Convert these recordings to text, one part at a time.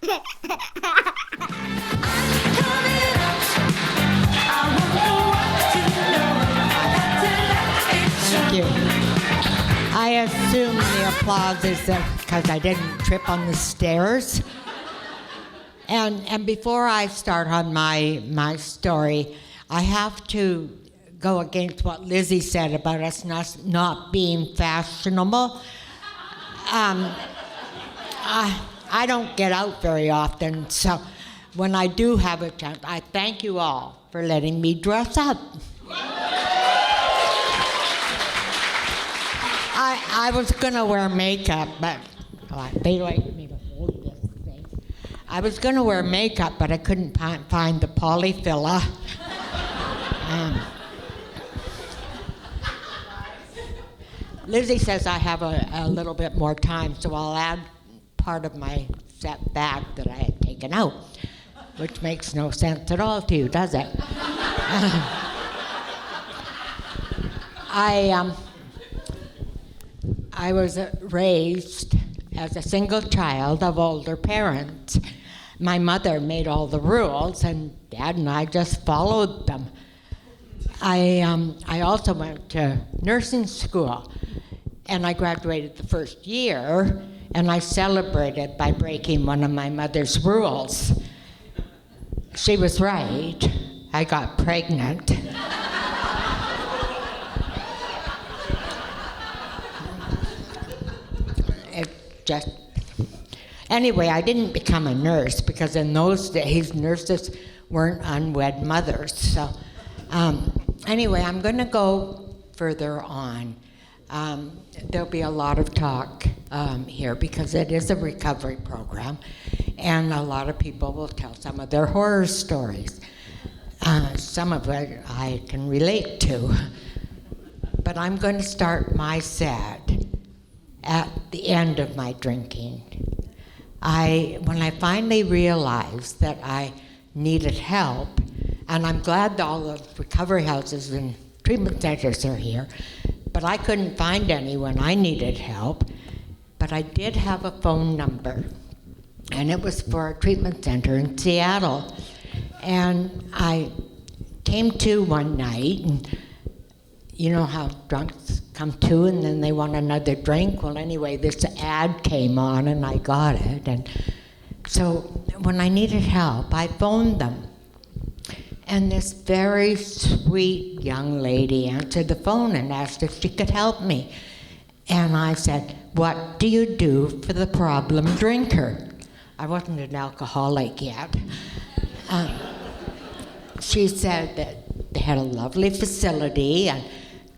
Thank you. I assume the applause is because I didn't trip on the stairs. And before I start on my story, I have to go against what Lizzie said about us not being fashionable. I don't get out very often, so when I do have a chance, I thank you all for letting me dress up. I was going to wear makeup, but they like me to hold this thing. I was going to wear makeup, but I couldn't find the polyfiller. Lizzie says I have a little bit more time, so I'll add part of my set back that I had taken out, which makes no sense at all to you, does it? I was raised as a single child of older parents. My mother made all the rules, and Dad and I just followed them. I also went to nursing school, and I graduated the first year, and I celebrated by breaking one of my mother's rules. She was right. I got pregnant. Anyway, I didn't become a nurse because in those days, nurses weren't unwed mothers. So anyway, I'm going to go further on. There'll be a lot of talk here because it is a recovery program, and a lot of people will tell some of their horror stories. Some of it I can relate to. But I'm going to start my sad at the end of my drinking. When I finally realized that I needed help, and I'm glad that all the recovery houses and treatment centers are here, but I couldn't find any when I needed help. But I did have a phone number, and it was for a treatment center in Seattle. And I came to one night, and you know how drunks come to and then they want another drink? Well, anyway, this ad came on and I got it. And so when I needed help, I phoned them. And this very sweet young lady answered the phone and asked if she could help me. And I said, "What do you do for the problem drinker?" I wasn't an alcoholic yet. She said that they had a lovely facility and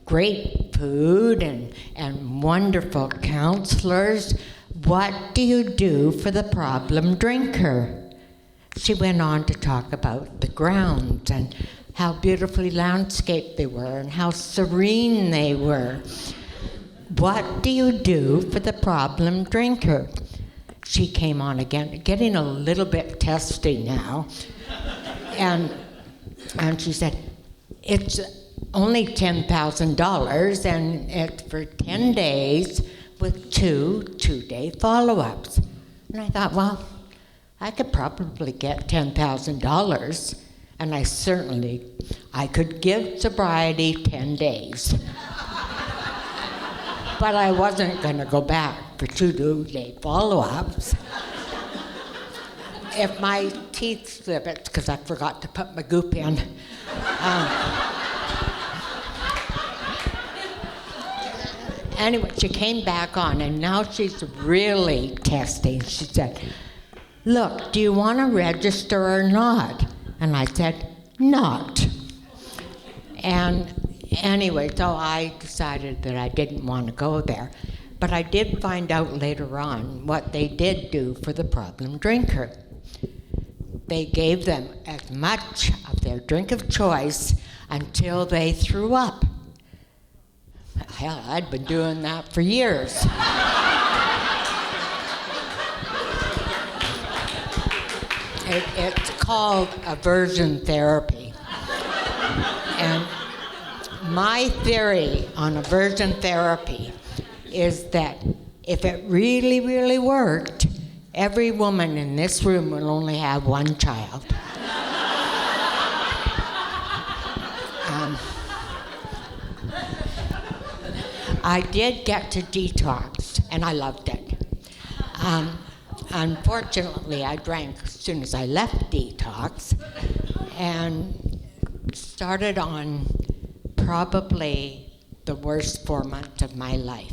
great food and wonderful counselors. What do you do for the problem drinker? She went on to talk about the grounds and how beautifully landscaped they were and how serene they were. What do you do for the problem drinker? She came on again, getting a little bit testy now. And she said, "It's only $10,000, and it's for 10 days with two-day follow-ups." And I thought, well, I could probably get $10,000, and I could give sobriety 10 days. But I wasn't going to go back for 2-day follow-ups. If my teeth slip, it's because I forgot to put my goop in. Anyway, she came back on, and now she's really testing. She said, "Look, do you want to register or not?" And I said, "Not." And anyway, so I decided that I didn't want to go there. But I did find out later on what they did do for the problem drinker. They gave them as much of their drink of choice until they threw up. Hell, I'd been doing that for years. It's called aversion therapy. And my theory on aversion therapy is that if it really, really worked, Every woman in this room will only have one child. I did get to detox, and I loved it. Unfortunately, I drank as soon as I left detox, and started on probably the worst 4 months of my life.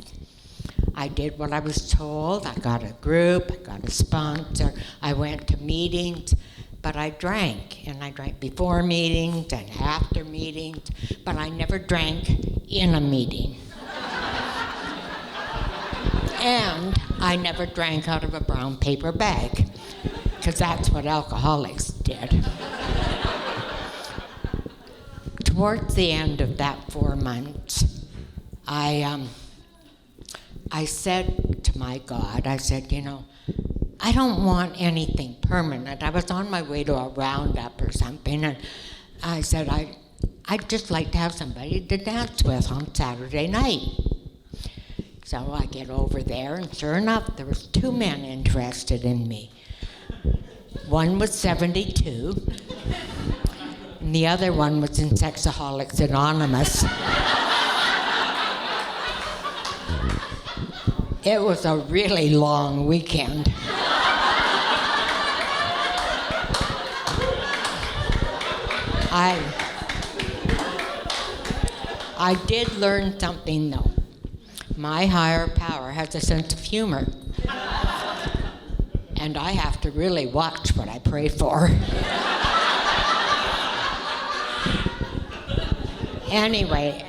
I did what I was told. I got a group, I got a sponsor, I went to meetings, but I drank. And I drank before meetings and after meetings, but I never drank in a meeting. And I never drank out of a brown paper bag, because that's what alcoholics did. Towards the end of that 4 months, I said to my God, I said, I don't want anything permanent. I was on my way to a roundup or something, and I said, I'd just like to have somebody to dance with on Saturday night. So I get over there, and sure enough, there was 2 men interested in me. One was 72, and the other one was in Sexaholics Anonymous. It was a really long weekend. I did learn something, though. My higher power has a sense of humor. And I have to really watch what I pray for. Anyway,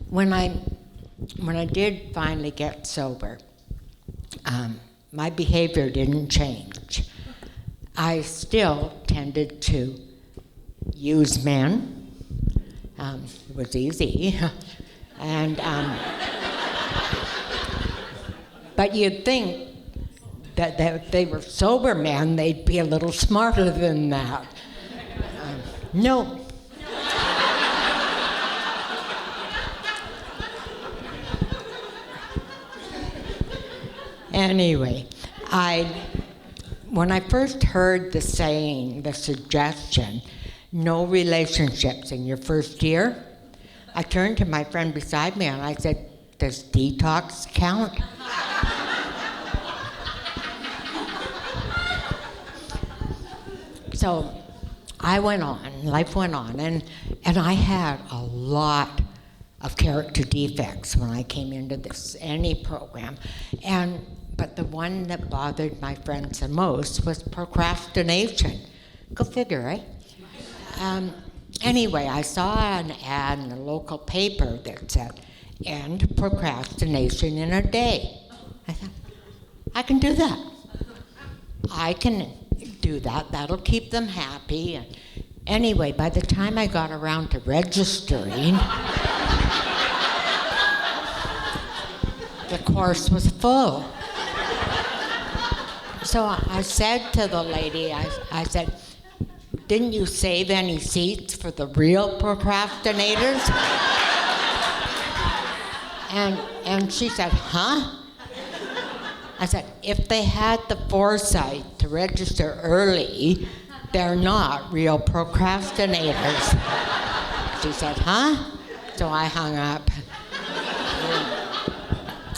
when I did finally get sober, my behavior didn't change. I still tended to use men. It was easy. And but you'd think that if they were sober men, they'd be a little smarter than that. No. Anyway, when I first heard the saying, the suggestion, no relationships in your first year, I turned to my friend beside me and I said, does detox count? So I went on, life went on, and I had a lot of character defects when I came into this, any program. But the one that bothered my friends the most was procrastination. Go figure, right? Anyway, I saw an ad in the local paper that said, end procrastination in a day. I thought, I can do that. I can do that. That'll keep them happy. And anyway, by the time I got around to registering, the course was full. So I said to the lady, I said, didn't you save any seats for the real procrastinators? And she said, huh? I said, if they had the foresight to register early, they're not real procrastinators. She said, huh? So I hung up.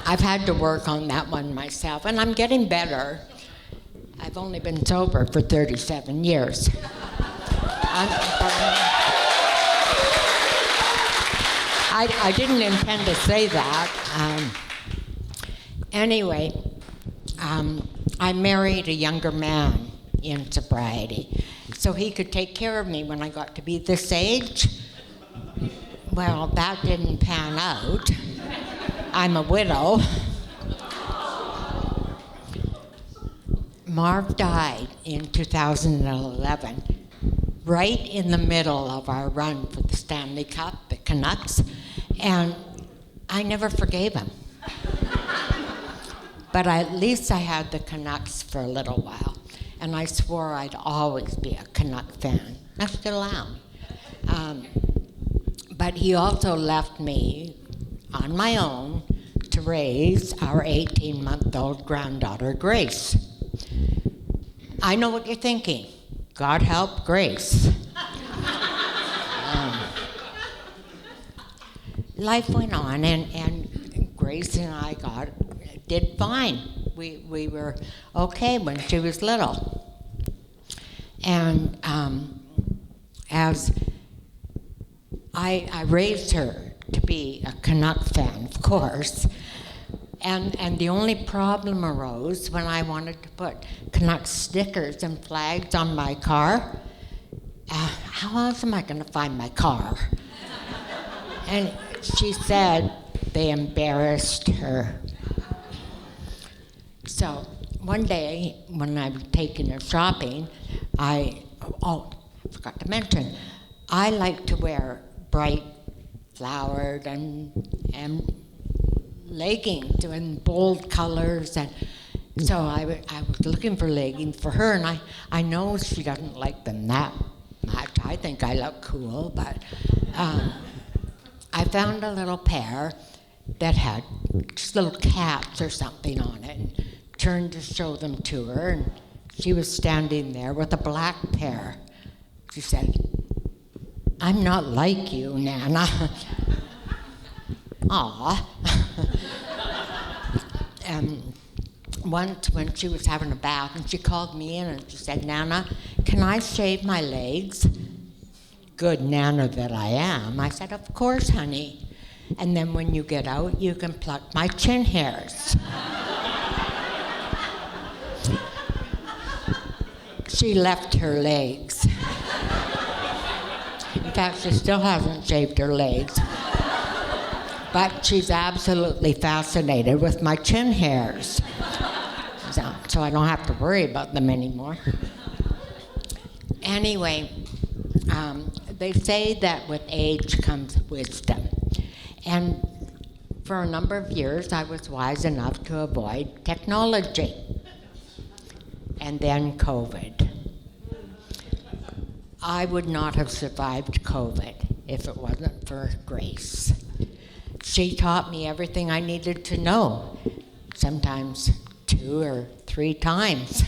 I've had to work on that one myself, and I'm getting better. I've only been sober for 37 years. I didn't intend to say that. Anyway, I married a younger man in sobriety, so he could take care of me when I got to be this age. Well, that didn't pan out. I'm a widow. Marv died in 2011, right in the middle of our run for the Stanley Cup, the Canucks, and I never forgave him. But at least I had the Canucks for a little while, and I swore I'd always be a Canuck fan. I still am. But he also left me on my own to raise our 18-month-old granddaughter, Grace. I know what you're thinking. God help Grace. Life went on, and Grace and I did fine. We were okay when she was little. And as I raised her to be a Canuck fan, of course, and the only problem arose when I wanted to put Canuck stickers and flags on my car. How else am I going to find my car? And she said they embarrassed her. So one day when I was taking her shopping, I forgot to mention, I like to wear bright flowered and leggings in bold colors, and so I was looking for leggings for her, and I know she doesn't like them that much. I think I look cool, but I found a little pair that had just little cats or something on it, and turned to show them to her, and she was standing there with a black pair. She said, "I'm not like you, Nana." Aw. And once when she was having a bath, and she called me in and she said, "Nana, can I shave my legs?" Good Nana that I am. I said, "Of course, honey. And then when you get out, you can pluck my chin hairs." She left her legs. In fact, she still hasn't shaved her legs. But she's absolutely fascinated with my chin hairs. So I don't have to worry about them anymore. Anyway, they say that with age comes wisdom. And for a number of years, I was wise enough to avoid technology. And then COVID. I would not have survived COVID if it wasn't for Grace. She taught me everything I needed to know, sometimes 2 or 3 times.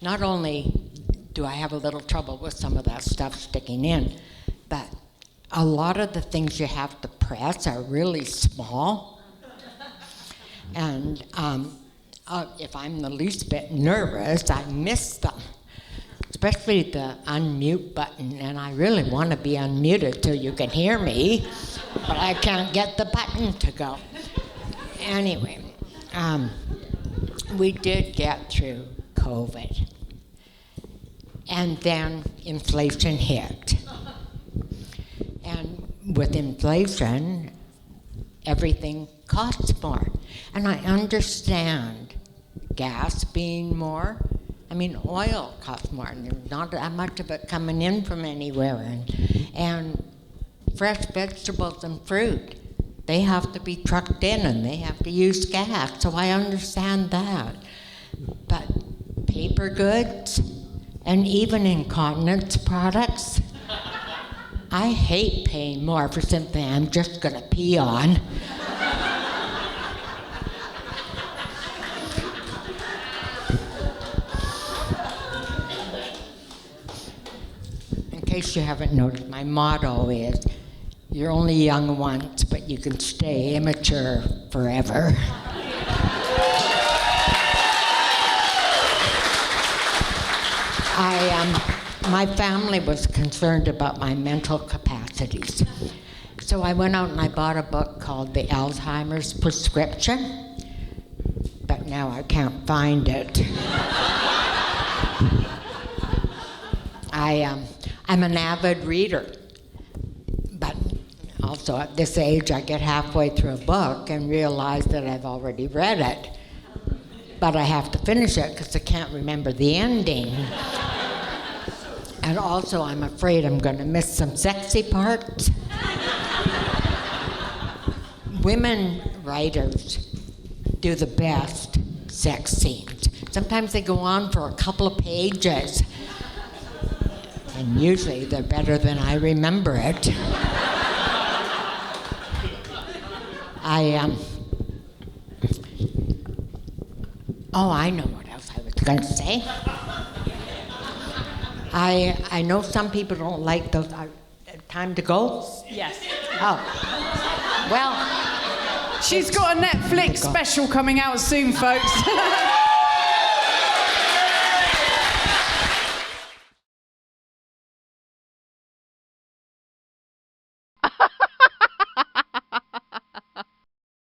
Not only do I have a little trouble with some of that stuff sticking in, but a lot of the things you have to press are really small. And if I'm the least bit nervous, I miss them, especially the unmute button, and I really want to be unmuted so you can hear me, but I can't get the button to go. Anyway, we did get through COVID, and then inflation hit. And with inflation, everything costs more. And I understand gas being more. I mean, oil costs more, and there's not that much of it coming in from anywhere. And fresh vegetables and fruit, they have to be trucked in, and they have to use gas, so I understand that. But paper goods, and even incontinence products, I hate paying more for something I'm just gonna pee on. In case you haven't noticed, my motto is, you're only young once, but you can stay immature forever. My family was concerned about my mental capacities. So I went out and I bought a book called The Alzheimer's Prescription, but now I can't find it. I'm an avid reader, but also at this age I get halfway through a book and realize that I've already read it, but I have to finish it because I can't remember the ending. And also I'm afraid I'm going to miss some sexy parts. Women writers do the best sex scenes. Sometimes they go on for a couple of pages. And usually they're better than I remember it. I know what else I was going to say. I know some people don't like those. Time to go? Yes. Oh. Well. She's got a Netflix special coming out soon, folks.